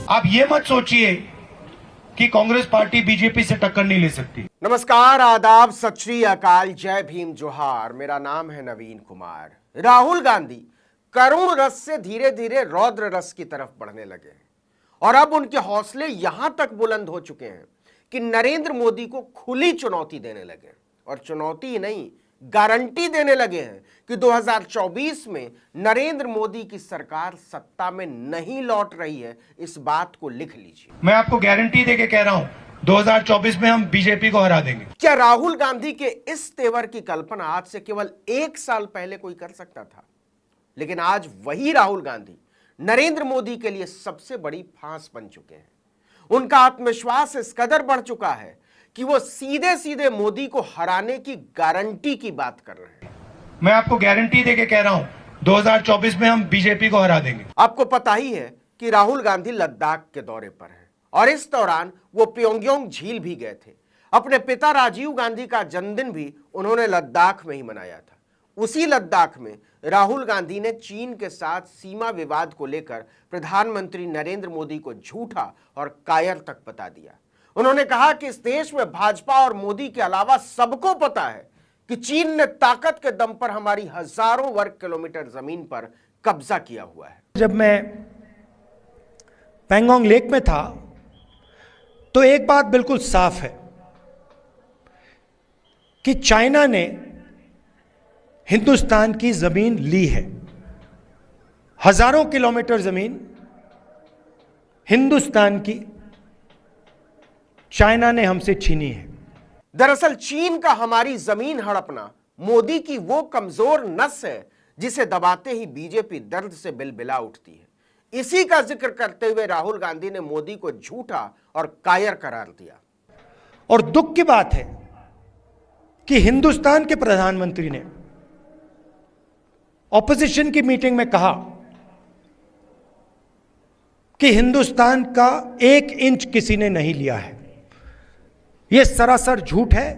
आप ये मत सोचिए कि कांग्रेस पार्टी बीजेपी से टक्कर नहीं ले सकती। नमस्कार, आदाब, सत श्री अकाल, जय भीम, जोहार। मेरा नाम है नवीन कुमार। राहुल गांधी करुण रस से धीरे धीरे रौद्र रस की तरफ बढ़ने लगे हैं और अब उनके हौसले यहां तक बुलंद हो चुके हैं कि नरेंद्र मोदी को खुली चुनौती देने लगे और चुनौती ही नहीं, गारंटी देने लगे हैं कि 2024 में नरेंद्र मोदी की सरकार सत्ता में नहीं लौट रही है। इस बात को लिख लीजिए। मैं आपको गारंटी देके कह रहा हूं 2024 में हम बीजेपी को हरा देंगे। क्या राहुल गांधी के इस तेवर की कल्पना आज से केवल 1 साल पहले कोई कर सकता था? लेकिन आज वही राहुल गांधी नरेंद्र मोदी के लिए सबसे बड़ी फांस बन चुके हैं। उनका आत्मविश्वास इस कदर बढ़ चुका है कि वो सीधे सीधे मोदी को हराने की गारंटी की बात कर रहे हैं। मैं आपको गारंटी देके कह रहा हूं 2024 में हम बीजेपी को हरा देंगे। आपको पता ही है कि राहुल गांधी लद्दाख के दौरे पर हैं और इस दौरान वो प्योंगयांग झील भी गए थे। अपने पिता राजीव गांधी का जन्मदिन भी उन्होंने लद्दाख में ही मनाया था। उसी लद्दाख में राहुल गांधी ने चीन के साथ सीमा विवाद को लेकर प्रधानमंत्री नरेंद्र मोदी को झूठा और कायर तक बता दिया। उन्होंने कहा कि इस देश में भाजपा और मोदी के अलावा सबको पता है कि चीन ने ताकत के दम पर हमारी हजारों वर्ग किलोमीटर जमीन पर कब्जा किया हुआ है। जब मैं पैंगोंग लेक में था तो एक बात बिल्कुल साफ है कि चाइना ने हिंदुस्तान की जमीन ली है। हजारों किलोमीटर जमीन हिंदुस्तान की चाइना ने हमसे छीनी है। दरअसल चीन का हमारी जमीन हड़पना मोदी की वो कमजोर नस है जिसे दबाते ही बीजेपी दर्द से बिलबिला उठती है। इसी का जिक्र करते हुए राहुल गांधी ने मोदी को झूठा और कायर करार दिया। और दुख की बात है कि हिंदुस्तान के प्रधानमंत्री ने ऑपोजिशन की मीटिंग में कहा कि हिंदुस्तान का 1 इंच किसी ने नहीं लिया है। यह सरासर झूठ है।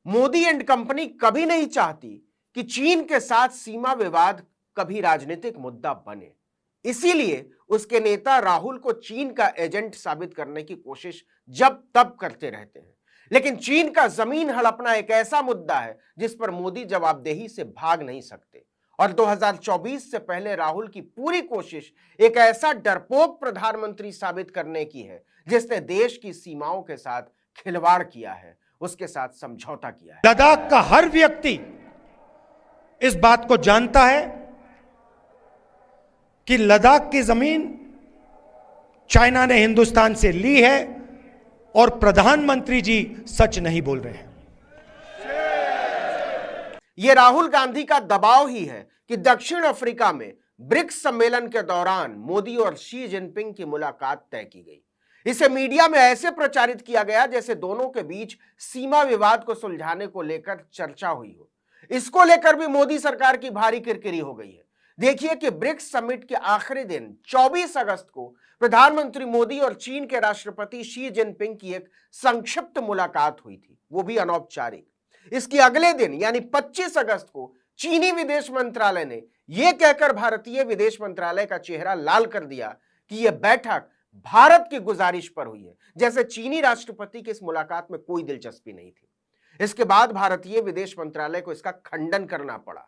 मोदी एंड कंपनी कभी नहीं चाहती कि चीन के साथ सीमा विवाद कभी राजनीतिक मुद्दा बने। इसीलिए उसके नेता राहुल को चीन का एजेंट साबित करने की कोशिश जब तब करते रहते हैं। लेकिन चीन का जमीन हड़पना एक ऐसा मुद्दा है जिस पर मोदी जवाबदेही से भाग नहीं सकते। और 2024 से पहले राहुल की पूरी कोशिश एक ऐसा डरपोक प्रधानमंत्री साबित करने की है जिसने देश की सीमाओं के साथ खिलवाड़ किया है, उसके साथ समझौता किया है। लद्दाख का हर व्यक्ति इस बात को जानता है कि लद्दाख की जमीन चाइना ने हिंदुस्तान से ली है और प्रधानमंत्री जी सच नहीं बोल रहे हैं। यह राहुल गांधी का दबाव ही है कि दक्षिण अफ्रीका में ब्रिक्स सम्मेलन के दौरान मोदी और शी जिनपिंग की मुलाकात तय की गई। इसे मीडिया में ऐसे प्रचारित किया गया जैसे दोनों के बीच सीमा विवाद को सुलझाने को लेकर चर्चा हुई हो। इसको लेकर भी मोदी सरकार की भारी किरकिरी हो गई है। देखिए कि ब्रिक्स समिट के आखिरी दिन 24 अगस्त को प्रधानमंत्री मोदी और चीन के राष्ट्रपति शी जिनपिंग की एक संक्षिप्त मुलाकात हुई थी, वो भी अनौपचारिक। इसके अगले दिन यानी 25 अगस्त को चीनी विदेश मंत्रालय ने यह कहकर भारतीय विदेश मंत्रालय का चेहरा लाल कर दिया कि यह बैठक भारत की गुजारिश पर हुई है, जैसे चीनी राष्ट्रपति की इस मुलाकात में कोई दिलचस्पी नहीं थी। इसके बाद भारतीय विदेश मंत्रालय को इसका खंडन करना पड़ा।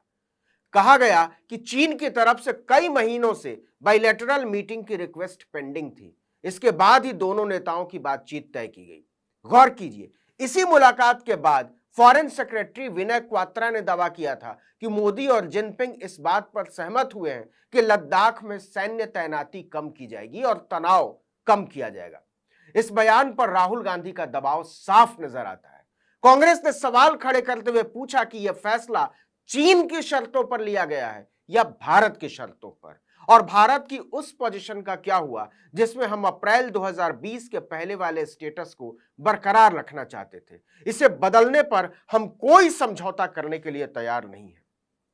कहा गया कि चीन की तरफ से कई महीनों से बायलैटरल मीटिंग की रिक्वेस्ट पेंडिंग थी। इसके बाद ही दोनों नेताओं की बातचीत तय की गई। गौर कीजिए, इसी मुलाकात के बाद फॉरेन सेक्रेटरी विनय क्वात्रा ने दावा किया था कि मोदी और जिनपिंग इस बात पर सहमत हुए हैं कि लद्दाख में सैन्य तैनाती कम की जाएगी और तनाव कम किया जाएगा। इस बयान पर राहुल गांधी का दबाव साफ नजर आता है। कांग्रेस ने सवाल खड़े करते हुए पूछा कि यह फैसला चीन की शर्तों पर लिया गया है या भारत की शर्तों पर, और भारत की उस पोजीशन का क्या हुआ जिसमें हम अप्रैल 2020 के पहले वाले स्टेटस को बरकरार रखना चाहते थे। इसे बदलने पर हम कोई समझौता करने के लिए तैयार नहीं है।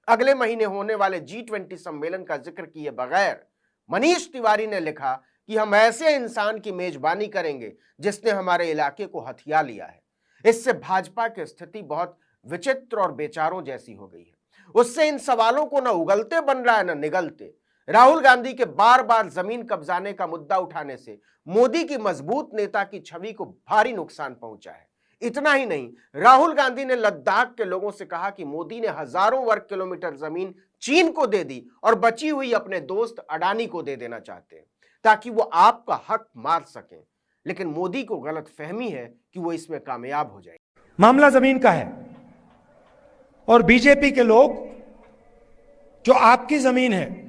अगले महीने होने वाले G20 सम्मेलन का जिक्र किए बगैर मनीष तिवारी ने लिखा कि हम ऐसे इंसान की मेजबानी करेंगे जिसने हमारे इलाके को हथिया लिया है। इससे भाजपा की स्थिति बहुत विचित्र और बेचारों जैसी हो गई है। उससे इन सवालों को न उगलते बन रहा है न निगलते। राहुल गांधी के बार बार जमीन कब्जाने का मुद्दा उठाने से मोदी की मजबूत नेता की छवि को भारी नुकसान पहुंचा है। इतना ही नहीं, राहुल गांधी ने लद्दाख के लोगों से कहा कि मोदी ने हजारों वर्ग किलोमीटर जमीन चीन को दे दी और बची हुई अपने दोस्त अडानी को दे देना चाहते हैं ताकि वो आपका हक मार सकें। लेकिन मोदी को गलत फहमी है कि वो इसमें कामयाब हो जाए। मामला जमीन का है और बीजेपी के लोग जो आपकी जमीन है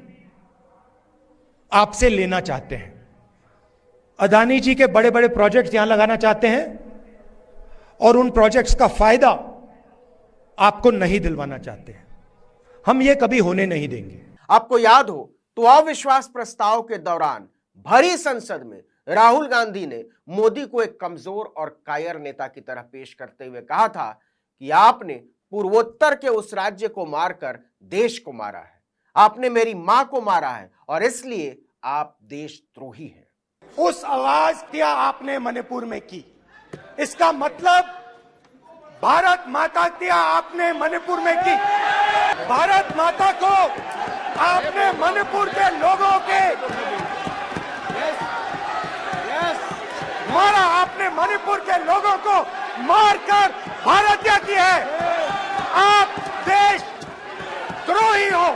आपसे लेना चाहते हैं। अदानी जी के बड़े बड़े प्रोजेक्ट्स यहां लगाना चाहते हैं और उन प्रोजेक्ट्स का फायदा आपको नहीं दिलवाना चाहते हैं। हम ये कभी होने नहीं देंगे। आपको याद हो तो अविश्वास प्रस्ताव के दौरान भरी संसद में राहुल गांधी ने मोदी को एक कमजोर और कायर नेता की तरह पेश करते हुए कहा था कि आपने पूर्वोत्तर के उस राज्य को मारकर देश को मारा है, आपने मेरी मां को मारा है और इसलिए आप देशद्रोही हैं। उस आवाज क्या आपने मणिपुर में की, इसका मतलब भारत माता क्या आपने मणिपुर में की। भारत माता को आपने मणिपुर के लोगों के मारा, आपने मणिपुर के लोगों को मारकर भारत क्या की है। आप देशद्रोही हो,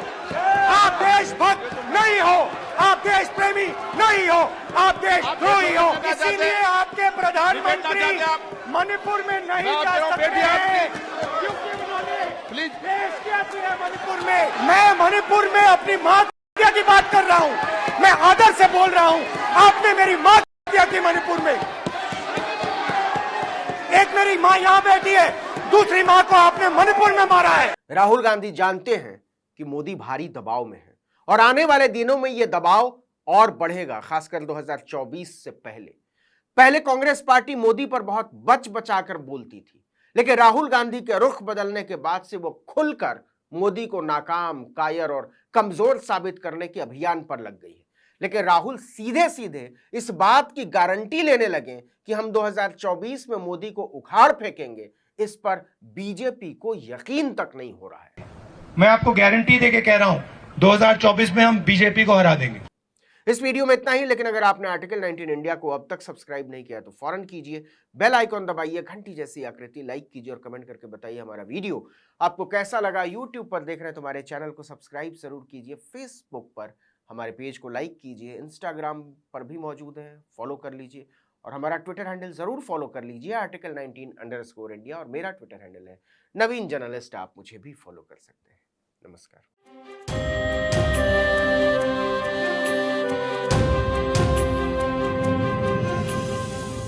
आप देशभक्त नहीं हो, आप देश प्रेमी नहीं हो, आप देशद्रोही हो। इसीलिए आपके प्रधानमंत्री मणिपुर में नहीं जा सकते हैं क्योंकि उन्होंने देश क्या किया मणिपुर में। मैं मणिपुर में अपनी मां की बात कर रहा हूं, मैं आदर से बोल रहा हूं। आपने मेरी मां की मणिपुर में, एक मेरी मां यहां बैठी है, दूसरी मां को आपने मणिपुर में मारा है। राहुल गांधी जानते हैं कि मोदी भारी दबाव में है और आने वाले दिनों में यह दबाव और बढ़ेगा, खासकर 2024 से पहले कांग्रेस पार्टी मोदी पर बहुत बच बचाकर बोलती थी, लेकिन राहुल गांधी के रुख बदलने के बाद से वो खुलकर मोदी को नाकाम, कायर और कमजोर साबित करने के अभियान पर लग गई है। लेकिन राहुल सीधे सीधे इस बात की गारंटी लेने लगे कि हम 2024 में मोदी को उखाड़ फेंकेंगे, इस पर बीजेपी को यकीन तक नहीं हो रहा है। मैं आपको गारंटी देके कह रहा हूं 2024 में हम बीजेपी को हरा देंगे। इस वीडियो में इतना ही, लेकिन अगर आपने आर्टिकल 19 इंडिया को अब तक सब्सक्राइब नहीं किया तो फौरन कीजिए, बेल आइकॉन दबाइए, घंटी जैसी आकृति लाइक कीजिए और कमेंट करके बताइए हमारा वीडियो आपको कैसा लगा। यूट्यूब पर देख रहे हैं तो हमारे चैनल को सब्सक्राइब जरूर कीजिए, फेसबुक पर हमारे पेज को लाइक कीजिए, इंस्टाग्राम पर भी मौजूद है, फॉलो कर लीजिए और हमारा ट्विटर हैंडल जरूर फॉलो कर लीजिए आर्टिकल 19_इंडिया और मेरा ट्विटर हैंडल है नवीन जर्नलिस्ट। आप मुझे भी फॉलो कर सकते हैं। नमस्कार।